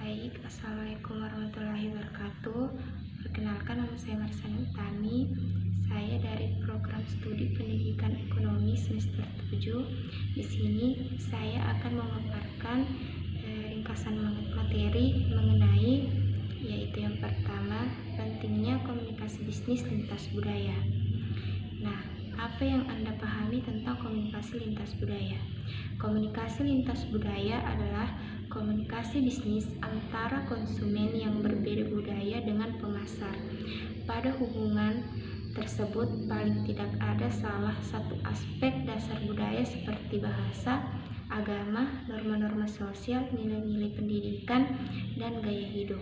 Baik, Assalamualaikum warahmatullahi wabarakatuh. Perkenalkan, nama saya Marsani Utami. Saya dari program studi pendidikan ekonomi semester 7. Di sini saya akan memaparkan ringkasan materi mengenai, yaitu yang pertama, pentingnya komunikasi bisnis lintas budaya. Nah, apa yang Anda pahami tentang komunikasi lintas budaya? Komunikasi lintas budaya adalah komunikasi bisnis antara konsumen yang berbeda budaya dengan pemasar. Pada hubungan tersebut paling tidak ada salah satu aspek dasar budaya seperti bahasa, agama, norma-norma sosial, nilai-nilai pendidikan, dan gaya hidup.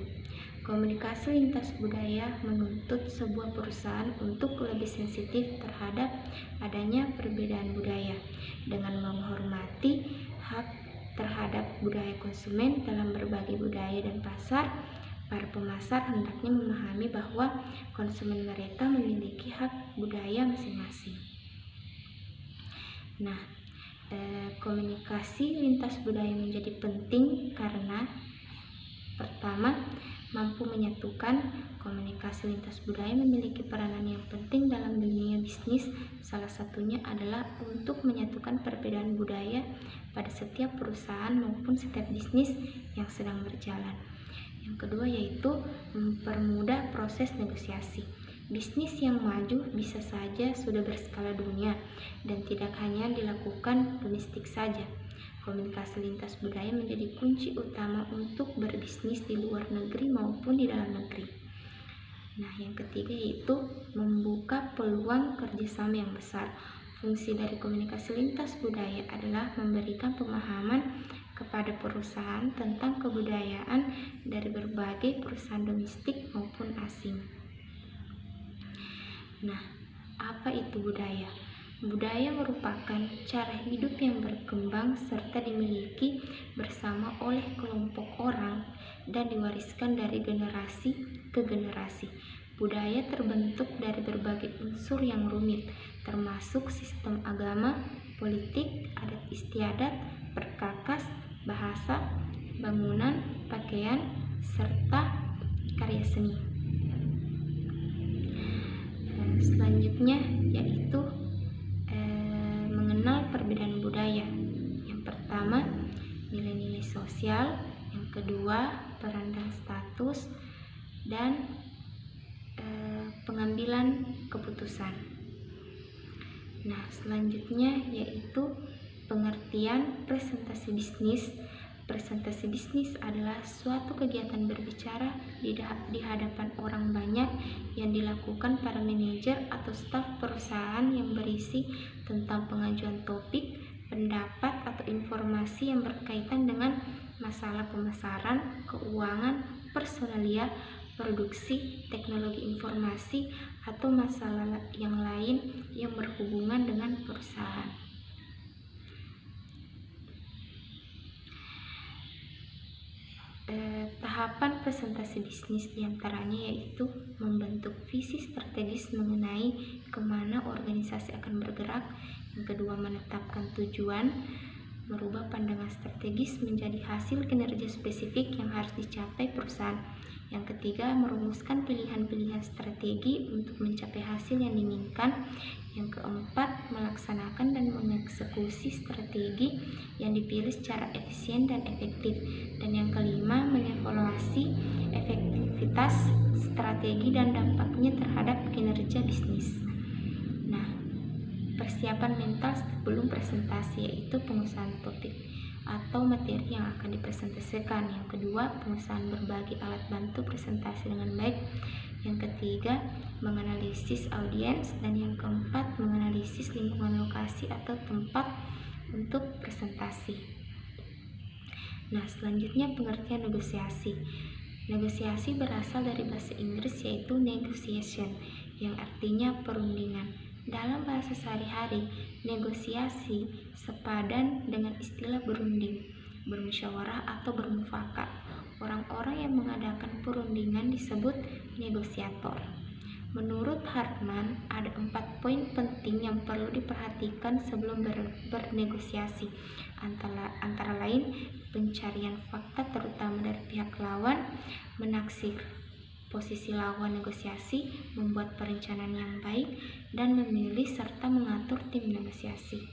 Komunikasi lintas budaya menuntut sebuah perusahaan untuk lebih sensitif terhadap adanya perbedaan budaya dengan menghormati hak terhadap budaya konsumen dalam berbagai budaya dan pasar. Para pemasar hendaknya memahami bahwa konsumen mereka memiliki hak budaya masing-masing. Nah, komunikasi lintas budaya menjadi penting karena pertama, mampu menyatukan. Komunikasi lintas budaya memiliki peranan yang penting dalam dunia bisnis. Salah satunya adalah untuk menyatukan perbedaan budaya pada setiap perusahaan maupun setiap bisnis yang sedang berjalan. Yang kedua yaitu mempermudah proses negosiasi. Bisnis yang maju bisa saja sudah berskala dunia dan tidak hanya dilakukan domestik saja. Komunikasi lintas budaya menjadi kunci utama untuk berbisnis di luar negeri maupun di dalam negeri. Nah, yang ketiga yaitu membuka peluang kerjasama yang besar. Fungsi dari komunikasi lintas budaya adalah memberikan pemahaman kepada perusahaan tentang kebudayaan dari berbagai perusahaan domestik maupun asing. Nah, apa itu budaya? Budaya merupakan cara hidup yang berkembang serta dimiliki bersama oleh kelompok orang dan diwariskan dari generasi ke generasi. Budaya terbentuk dari berbagai unsur yang rumit, termasuk sistem agama, politik, adat istiadat, perkakas, bahasa, bangunan, pakaian, serta karya seni. Selanjutnya yaitu mengenal perbedaan budaya. Yang pertama, nilai-nilai sosial. Yang kedua, peran dan status, dan pengambilan keputusan. Nah, selanjutnya yaitu pengertian presentasi bisnis. Presentasi bisnis adalah suatu kegiatan berbicara di hadapan orang banyak yang dilakukan para manajer atau staf perusahaan yang berisi tentang pengajuan topik, pendapat, atau informasi yang berkaitan dengan masalah pemasaran, keuangan, personalia, produksi, teknologi informasi, atau masalah yang lain yang berhubungan dengan perusahaan. Tahapan presentasi bisnis diantaranya yaitu membentuk visi strategis mengenai kemana organisasi akan bergerak. Yang kedua, menetapkan tujuan, merubah pandangan strategis menjadi hasil kinerja spesifik yang harus dicapai perusahaan. Yang ketiga, merumuskan pilihan-pilihan strategi untuk mencapai hasil yang diinginkan. Yang keempat, melaksanakan dan mengeksekusi strategi yang dipilih secara efisien dan efektif. Dan yang kelima, mengevaluasi efektivitas strategi dan dampaknya terhadap kinerja bisnis. Nah, persiapan mental sebelum presentasi yaitu pengusahaan topik atau materi yang akan dipresentasikan. Yang kedua, pengusahaan berbagai alat bantu presentasi dengan baik. Yang ketiga, menganalisis audiens. Dan yang keempat, menganalisis lingkungan lokasi atau tempat untuk presentasi. Nah, selanjutnya pengertian negosiasi. Negosiasi berasal dari bahasa Inggris yaitu negotiation, yang artinya perundingan. Dalam bahasa sehari-hari, negosiasi sepadan dengan istilah berunding, bermusyawarah, atau bermufakat. Orang-orang yang mengadakan perundingan disebut negosiator. Menurut Hartman, ada 4 poin penting yang perlu diperhatikan sebelum bernegosiasi, antara lain pencarian fakta terutama dari pihak lawan, menaksir posisi lawan negosiasi, membuat perencanaan yang baik, dan memilih serta mengatur tim negosiasi.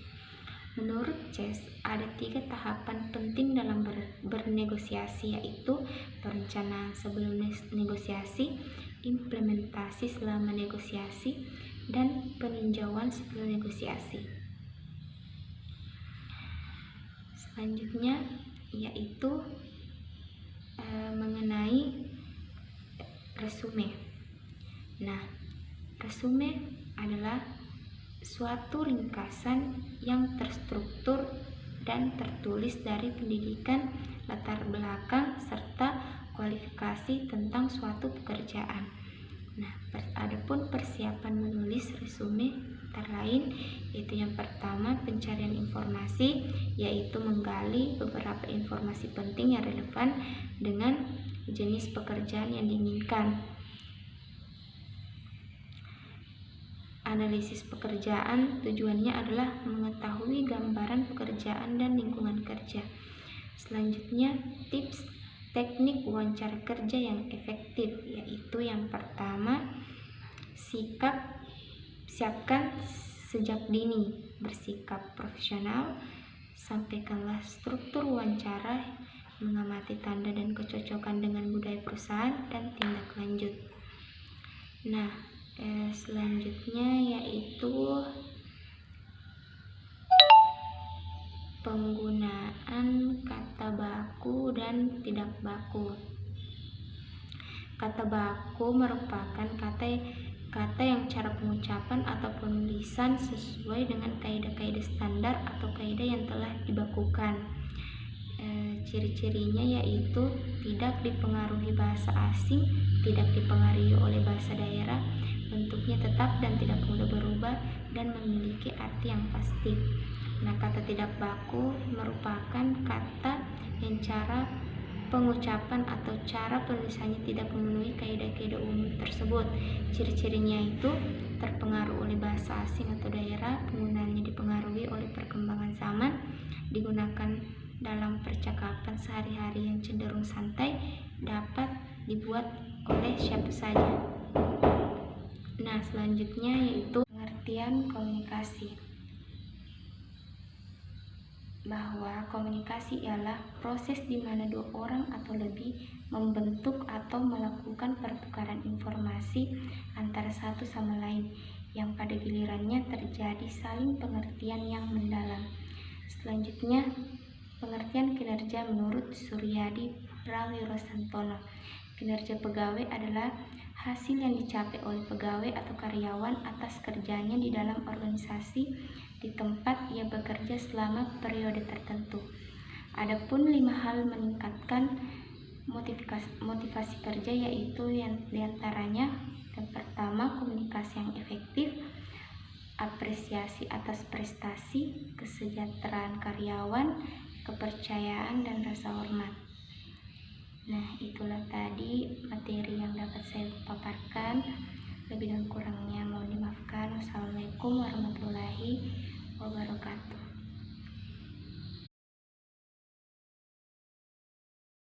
Menurut Chess, ada 3 tahapan penting dalam bernegosiasi, yaitu perencanaan sebelum negosiasi, implementasi selama negosiasi, dan peninjauan sebelum negosiasi. Selanjutnya yaitu mengenai resume. Nah, resume adalah suatu ringkasan yang terstruktur dan tertulis dari pendidikan, latar belakang, serta kualifikasi tentang suatu pekerjaan. Nah, adapun persiapan menulis resume antara lain yaitu yang pertama pencarian informasi, yaitu menggali beberapa informasi penting yang relevan dengan jenis pekerjaan yang diinginkan. Analisis pekerjaan, tujuannya adalah mengetahui gambaran pekerjaan dan lingkungan kerja. Selanjutnya, tips teknik wawancara kerja yang efektif, yaitu yang pertama, siapkan sejak dini, bersikap profesional, sampaikanlah struktur wawancara, mengamati tanda dan kecocokan dengan budaya perusahaan, dan tindak lanjut. Nah, selanjutnya yaitu penggunaan kata baku dan tidak baku. Kata baku merupakan kata yang cara pengucapan atau penulisan sesuai dengan kaidah-kaidah standar atau kaidah yang telah dibakukan. Ciri-cirinya yaitu tidak dipengaruhi bahasa asing, tidak dipengaruhi oleh bahasa daerah, bentuknya tetap dan tidak mudah berubah, dan memiliki arti yang pasti. Nah, kata tidak baku merupakan kata yang cara pengucapan atau cara penulisannya tidak memenuhi kaidah-kaidah umum tersebut. Ciri-cirinya itu terpengaruh oleh bahasa asing atau daerah, penggunaannya dipengaruhi oleh perkembangan zaman, digunakan dalam percakapan sehari-hari yang cenderung santai, dapat dibuat oleh siapa saja. Nah, selanjutnya yaitu pengertian komunikasi. Bahwa komunikasi ialah proses di mana 2 orang atau lebih membentuk atau melakukan pertukaran informasi antara satu sama lain, yang pada gilirannya terjadi saling pengertian yang mendalam. Selanjutnya, pengertian kinerja menurut Suryadi Prawirosantono. Kinerja pegawai adalah hasil yang dicapai oleh pegawai atau karyawan atas kerjanya di dalam organisasi di tempat ia bekerja selama periode tertentu. Adapun 5 hal meningkatkan motivasi kerja, yaitu yang diantaranya yang pertama komunikasi yang efektif, apresiasi atas prestasi, kesejahteraan karyawan, kepercayaan, dan rasa hormat. Nah, itulah tadi materi yang dapat saya paparkan. Lebih dan kurangnya mohon dimaafkan. Wassalamualaikum warahmatullahi wabarakatuh.